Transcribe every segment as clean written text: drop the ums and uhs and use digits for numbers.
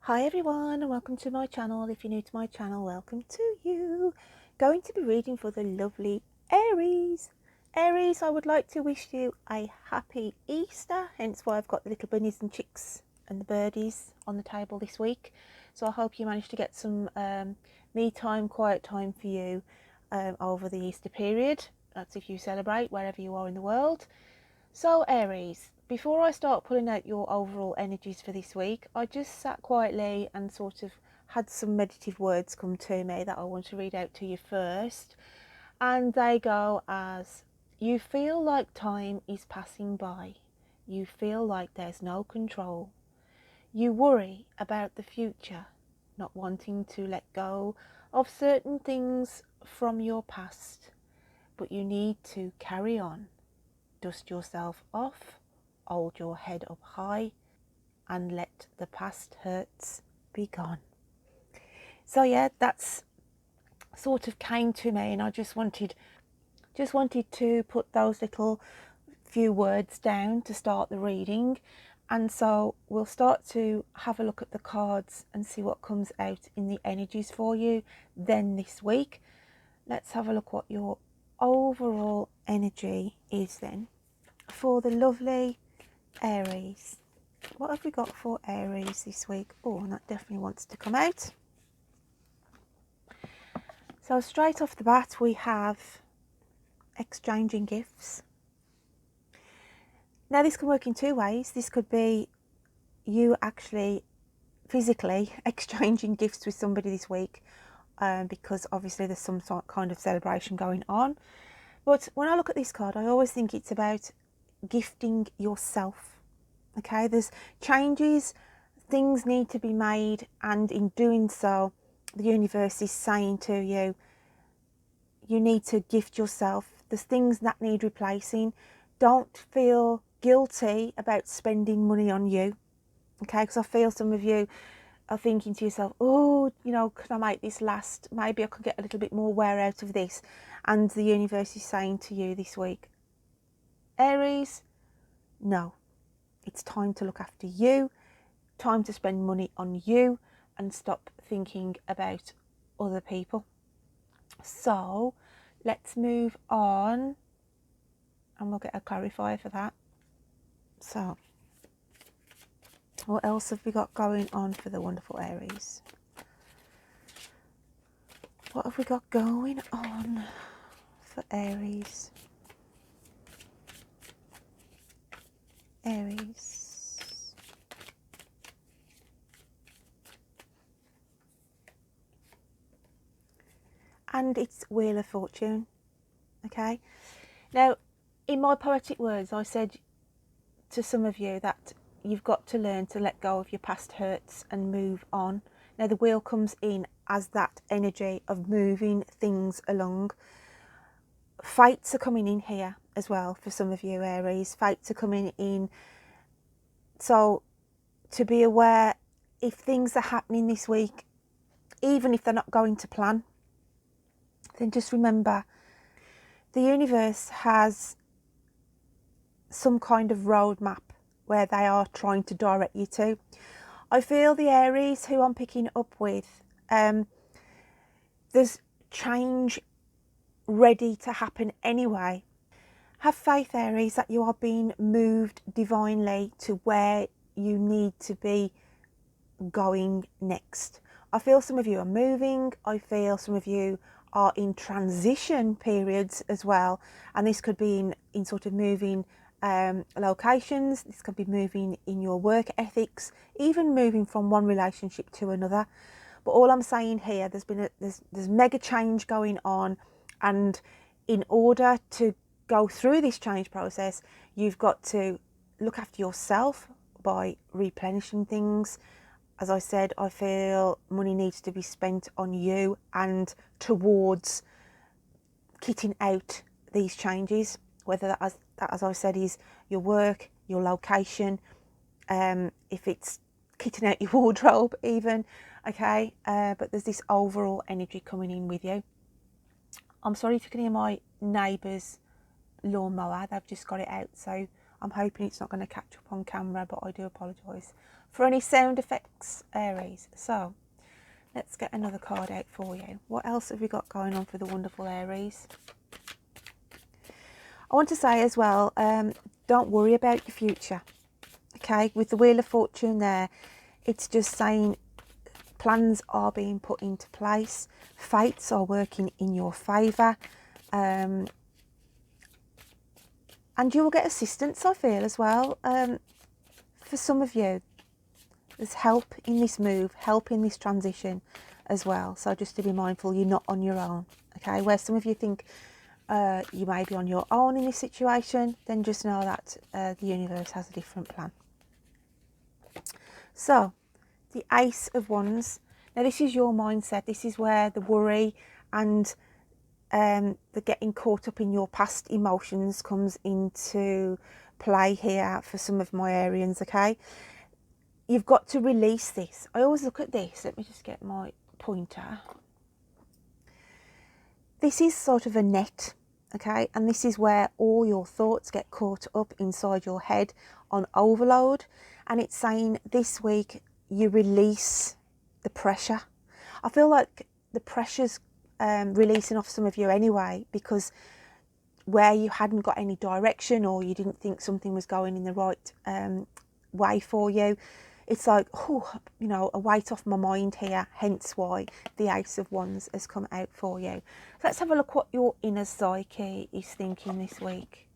Hi everyone and welcome to my channel. If you're new to my channel, welcome to you. Going to be reading for the lovely Aries. Aries, I would like to wish you a happy Easter, hence why I've got the little bunnies and chicks and the birdies on the table this week. So I hope you managed to get some me time, quiet time for you over the Easter period. That's if you celebrate wherever you are in the world. So Aries, before I start pulling out your overall energies for this week, I just sat quietly and sort of had some meditative words come to me that I want to read out to you first. And they go as, you feel like time is passing by. You feel like there's no control. You worry about the future, not wanting to let go of certain things from your past, but you need to carry on. Dust yourself off, hold your head up high, and let the past hurts be gone. So yeah, that's sort of came to me, and I just wanted to put those little few words down to start the reading. And so we'll start to have a look at the cards and see what comes out in the energies for you then this week. Let's have a look what your overall energy is then for the lovely Aries. What have we got for Aries this week? Oh, and that definitely wants to come out. So straight off the bat, we have exchanging gifts. Now this can work in two ways. This could be you actually physically exchanging gifts with somebody this week, because obviously there's some sort kind of celebration going on. But when I look at this card, I always think it's about gifting yourself. Okay, there's changes, things need to be made, and in doing so, the universe is saying to you, you need to gift yourself. There's things that need replacing. Don't feel guilty about spending money on you. Okay, because I feel some of you are thinking to yourself, oh, you know, can I make this last? Maybe I could get a little bit more wear out of this. And the universe is saying to you this week, Aries, no, it's time to look after you, time to spend money on you and stop thinking about other people. So let's move on and we'll get a clarifier for that. So what else have we got going on for the wonderful Aries? What have we got going on for Aries? Aries. And it's Wheel of Fortune. Okay. Now, in my poetic words, I said to some of you that you've got to learn to let go of your past hurts and move on. Now, the wheel comes in as that energy of moving things along. Fights are coming in here as well for some of you, Aries. Fights are coming in. So to be aware, if things are happening this week, even if they're not going to plan, then just remember the universe has some kind of roadmap where they are trying to direct you to. I feel the Aries who I'm picking up with, there's change ready to happen anyway. Have faith, Aries, that you are being moved divinely to where you need to be going next. I feel some of you are moving. I feel some of you are in transition periods as well. And this could be in sort of moving locations. This could be moving in your work ethics, even moving from one relationship to another. But all I'm saying here, there's mega change going on, and in order to go through this change process, you've got to look after yourself by replenishing things. As I said, I feel money needs to be spent on you and towards kitting out these changes, whether that, as I said, is your work, your location, if it's kitting out your wardrobe even, okay, but there's this overall energy coming in with you. I'm sorry if you can hear my neighbour's lawnmower, they've just got it out, so I'm hoping it's not going to catch up on camera, but I do apologise for any sound effects, Aries. So let's get another card out for you. What else have we got going on for the wonderful Aries? I want to say as well, don't worry about your future. Okay, with the Wheel of Fortune there, it's just saying plans are being put into place, fates are working in your favour, and you will get assistance, I feel, as well. For some of you, there's help in this move, help in this transition as well. So just to be mindful, you're not on your own. Okay, where some of you think you may be on your own in this situation, then just know that the universe has a different plan. So the Ace of Wands. Now this is your mindset. This is where the worry and the getting caught up in your past emotions comes into play here for some of my Arians. Okay, you've got to release this. I always look at this. Let me just get my pointer. This is sort of a net, okay, and this is where all your thoughts get caught up inside your head on overload. And it's saying this week you release the pressure. I feel like the pressure's releasing off some of you anyway, because where you hadn't got any direction or you didn't think something was going in the right way for you, it's like, oh, you know, a weight off my mind here, hence why the Ace of Wands has come out for you. So let's have a look what your inner psyche is thinking this week.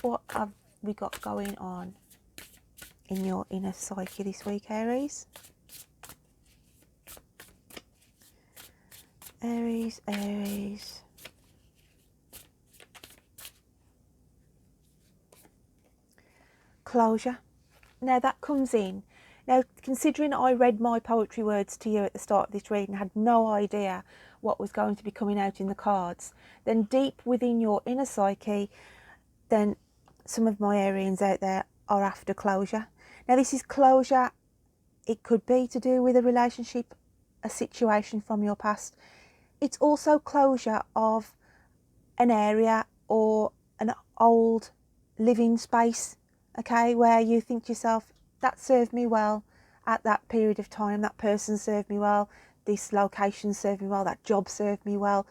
What have we got going on in your inner psyche this week, Aries? Aries, Aries. Closure. Now that comes in. Now, considering I read my poetry words to you at the start of this reading, had no idea what was going to be coming out in the cards, then deep within your inner psyche, then some of my Arians out there are after closure. Now this is closure. It could be to do with a relationship, a situation from your past. It's also closure of an area or an old living space, okay, where you think to yourself, that served me well at that period of time, that person served me well, this location served me well, that job served me well,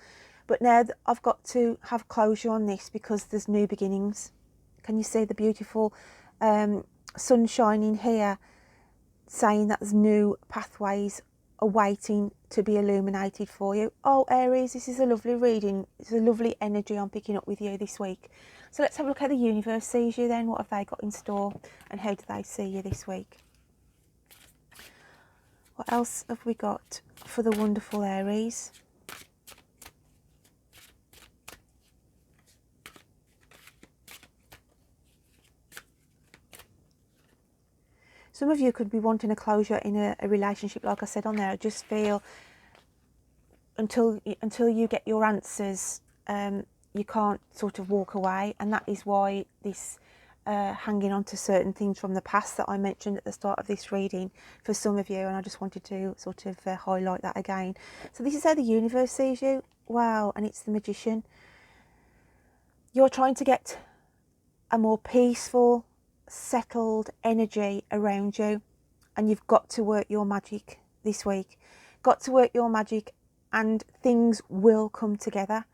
but now I've got to have closure on this because there's new beginnings. Can you see the beautiful sun shining here, saying that there's new pathways awaiting to be illuminated for you? Oh, Aries, this is a lovely reading. It's a lovely energy I'm picking up with you this week. So let's have a look how the universe sees you then. What have they got in store and how do they see you this week? What else have we got for the wonderful Aries? Some of you could be wanting a closure in a relationship, like I said on there. I just feel until you get your answers, you can't sort of walk away, and that is why this hanging on to certain things from the past that I mentioned at the start of this reading for some of you, and I just wanted to sort of highlight that again. So this is how the universe sees you. Wow, and it's the Magician. You're trying to get a more peaceful, settled energy around you, and you've got to work your magic this week. Got to work your magic, and things will come together.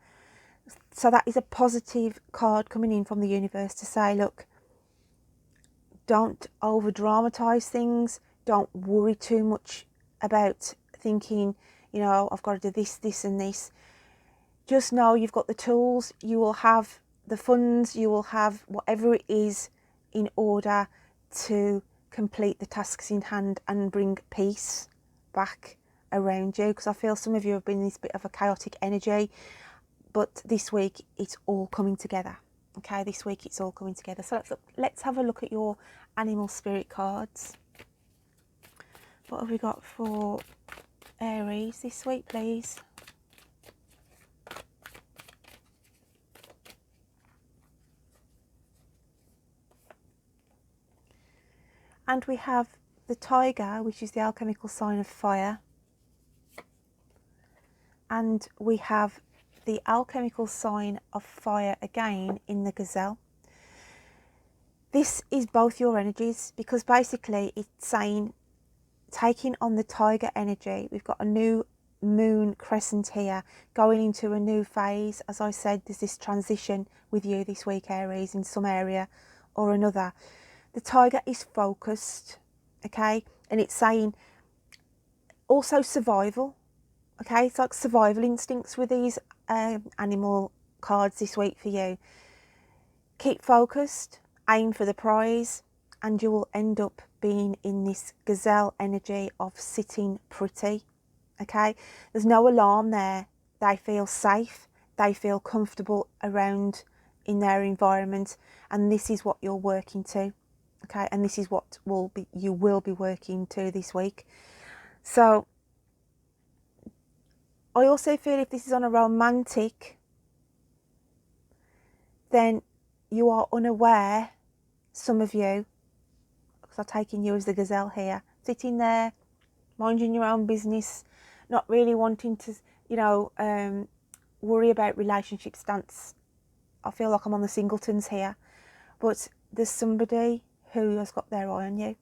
So that is a positive card coming in from the universe to say, look, don't over dramatize things, don't worry too much about thinking, you know, I've got to do this, this and this. Just know you've got the tools, you will have the funds, you will have whatever it is in order to complete the tasks in hand and bring peace back around you, because I feel some of you have been in this bit of a chaotic energy, but this week it's all coming together. Okay, this week it's all coming together. So let's have a look at your animal spirit cards. What have we got for Aries this week, please? And we have the tiger, which is the alchemical sign of fire. And we have the alchemical sign of fire again in the gazelle. This is both your energies, because basically it's saying taking on the tiger energy. We've got a new moon crescent here going into a new phase. As I said, there's this transition with you this week, Aries, in some area or another. The tiger is focused, okay, and it's saying also survival, okay. It's like survival instincts with these animal cards this week for you. Keep focused, aim for the prize, and you will end up being in this gazelle energy of sitting pretty, okay. There's no alarm there. They feel safe, they feel comfortable around in their environment, and this is what you're working to, okay, and this is what you will be working to this week. So I also feel if this is on a romantic, then you are unaware, some of you, because I'm taking you as the gazelle here, sitting there, minding your own business, not really wanting to, worry about relationship stance. I feel like I'm on the singletons here, but there's somebody who has got their eye on you,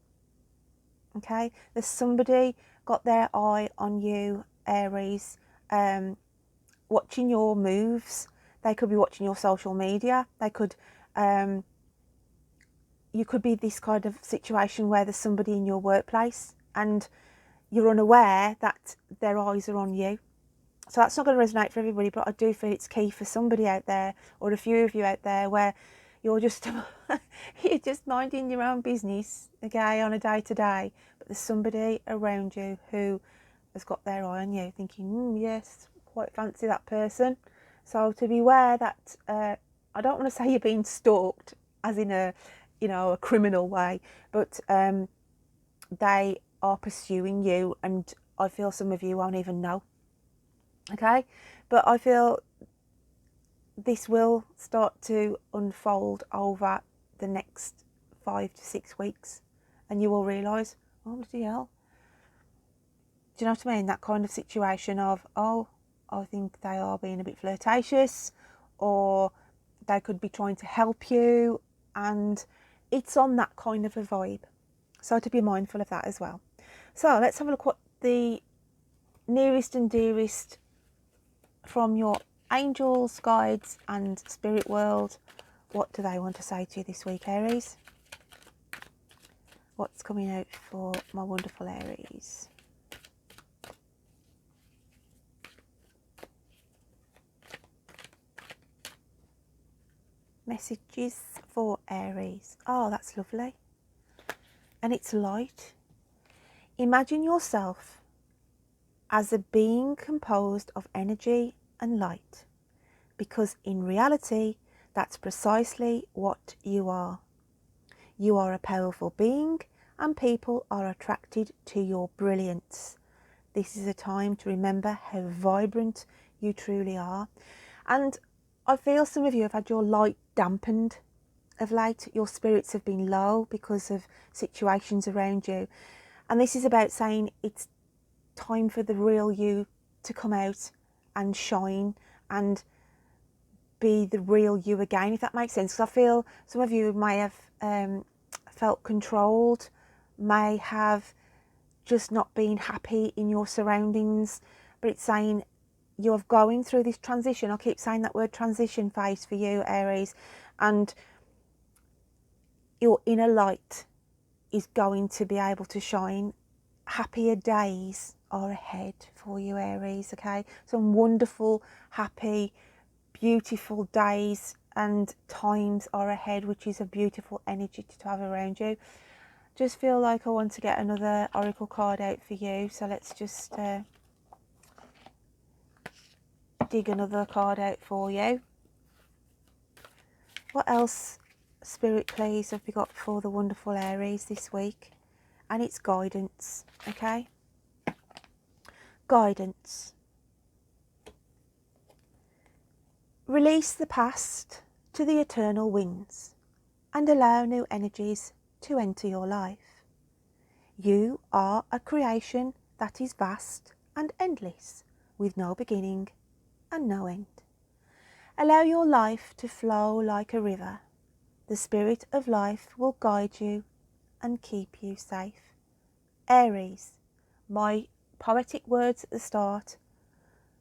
okay? There's somebody got their eye on you, Aries, watching your moves. They could be watching your social media. They could, you could be this kind of situation where there's somebody in your workplace and you're unaware that their eyes are on you. So that's not going to resonate for everybody, but I do feel it's key for somebody out there, or a few of you out there, where you're just you're just minding your own business, okay, on a day-to-day, but there's somebody around you who has got their eye on you, thinking, yes, quite fancy that person. So to be aware that I don't want to say you're being stalked as in a criminal way, but they are pursuing you, and I feel some of you won't even know, okay. But I feel this will start to unfold over the next 5 to 6 weeks, and you will realise, oh bloody hell, do you know what I mean? That kind of situation of, oh, I think they are being a bit flirtatious, or they could be trying to help you, and it's on that kind of a vibe. So to be mindful of that as well. So let's have a look what the nearest and dearest from your angels, guides and spirit world, what do they want to say to you this week, Aries? What's coming out for my wonderful Aries? Messages for Aries. Oh, that's lovely. And it's light. Imagine yourself as a being composed of energy and light, because in reality, that's precisely what you are. You are a powerful being, and people are attracted to your brilliance. This is a time to remember how vibrant you truly are. And I feel some of you have had your light dampened of late. Your spirits have been low because of situations around you. And this is about saying it's time for the real you to come out and shine and be the real you again, if that makes sense. Because I feel some of you may have felt controlled, may have just not been happy in your surroundings, but it's saying you're going through this transition. I keep saying that word transition phase for you, Aries, and your inner light is going to be able to shine. Happier days are ahead for you, Aries, okay? Some wonderful, happy, beautiful days and times are ahead, which is a beautiful energy to have around you. Just feel like I want to get another oracle card out for you, so let's just dig another card out for you. What else, Spirit please, have we got for the wonderful Aries this week? And it's guidance, okay? Guidance. Release the past to the eternal winds and allow new energies to enter your life. You are a creation that is vast and endless, with no beginning and no end. Allow your life to flow like a river, The spirit of life will guide you and keep you safe. Aries, my poetic words at the start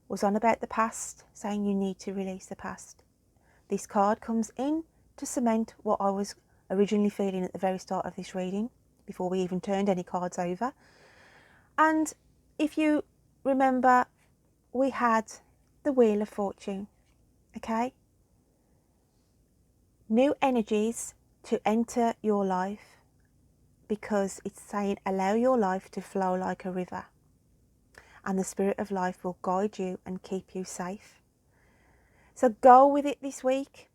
was on about the past, saying you need to release the past. This card comes in to cement what I was originally feeling at the very start of this reading, before we even turned any cards over. And if you remember, we had the Wheel of Fortune, okay? New energies to enter your life, because it's saying allow your life to flow like a river, and the spirit of life will guide you and keep you safe. So go with it this week.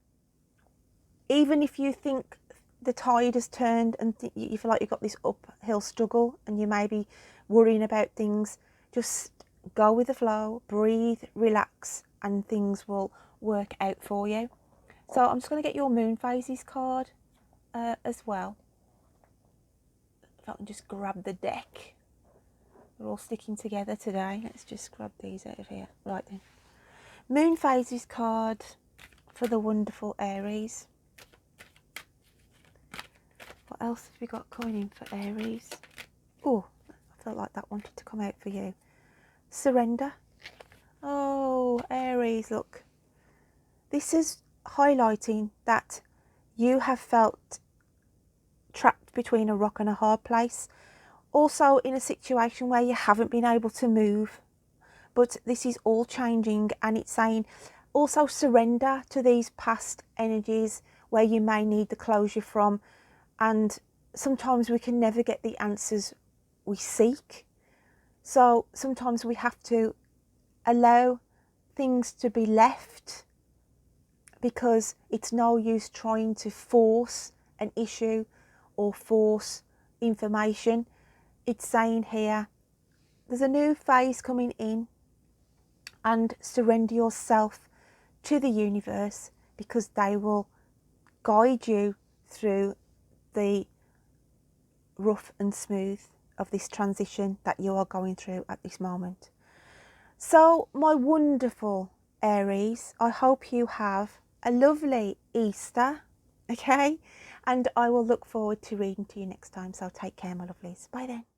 Even if you think the tide has turned and you feel like you've got this uphill struggle and you may be worrying about things, just go with the flow, breathe, relax, and things will work out for you. So I'm just going to get your moon phases card as well. If I can just grab the deck. We're all sticking together today. Let's just grab these out of here. Right then. Moon phases card for the wonderful Aries. What else have we got coming in for Aries? Oh, I felt like that wanted to come out for you. Surrender. Oh, Aries, look. This is highlighting that you have felt trapped between a rock and a hard place. Also in a situation where you haven't been able to move. But this is all changing, and it's saying also surrender to these past energies where you may need the closure from. And sometimes we can never get the answers we seek. So sometimes we have to allow things to be left, because it's no use trying to force an issue or force information. It's saying here, there's a new phase coming in, and surrender yourself to the universe, because they will guide you through the rough and smooth of this transition that you are going through at this moment. So my wonderful Aries, I hope you have a lovely Easter, okay? And I will look forward to reading to you next time. So take care, my lovelies. Bye then.